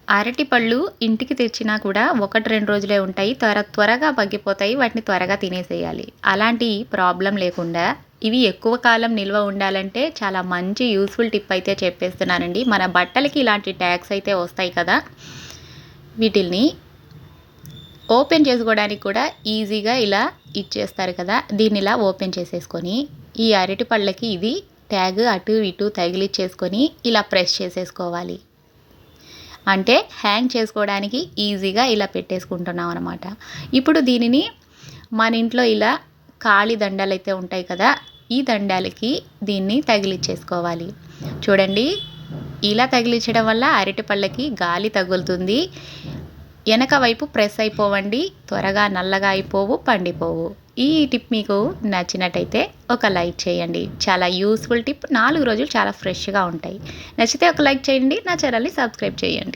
అరటిపళ్ళు ఇంటికి తెచ్చినా కూడా 1, 2 రోజులే ఉంటాయి. త్వరగా పగిలిపోతాయి. వాటిని త్వరగా తినేసేయాలి. అలాంటి ప్రాబ్లమ్ లేకుండా ఇవి ఎక్కువ కాలం నిల్వ ఉండాలంటే చాలా మంచి యూజ్‌ఫుల్ టిప్ అయితే చెప్పేస్తున్నానండి. మన బట్టలకి ఇలాంటి ట్యాగ్స్ అయితే వస్తాయి కదా! వీటిల్ని ఓపెన్ చేసుకోవడానికి కూడా ఈజీగా ఇలా ఇచ్చేస్తారు కదా! దీన్ని ఇలా ఓపెన్ చేసేసుకొని ఈ అరటిపళ్ళకి ఇది ట్యాగ్ అటు ఇటు తగిలిచ్చేసుకొని ఇలా ప్రెస్ చేసేసుకోవాలి. అంటే హ్యాంగ్ చేసుకోవడానికి ఈజీగా ఇలా పెట్టేసుకుంటున్నాం అనమాట. ఇప్పుడు దీనిని మన ఇంట్లో ఇలా ఖాళీ దండాలైతే ఉంటాయి కదా! ఈ దండాలకి దీన్ని తగిలిచ్చేసుకోవాలి. చూడండి, ఇలా తగిలించడం వల్ల అరటిపళ్ళకి గాలి తగులుతుంది. వెనక వైపు ప్రెస్ అయిపోవండి. త్వరగా నల్లగా అయిపోవు, పండిపోవు. ఈ టిప్ మీకు నచ్చినట్టయితే ఒక లైక్ చేయండి. చాలా యూస్‌ఫుల్ టిప్. 4 రోజులు చాలా ఫ్రెష్‌గా ఉంటాయి. నచ్చితే ఒక లైక్ చేయండి. నా ఛానల్‌ని సబ్స్క్రైబ్ చేయండి.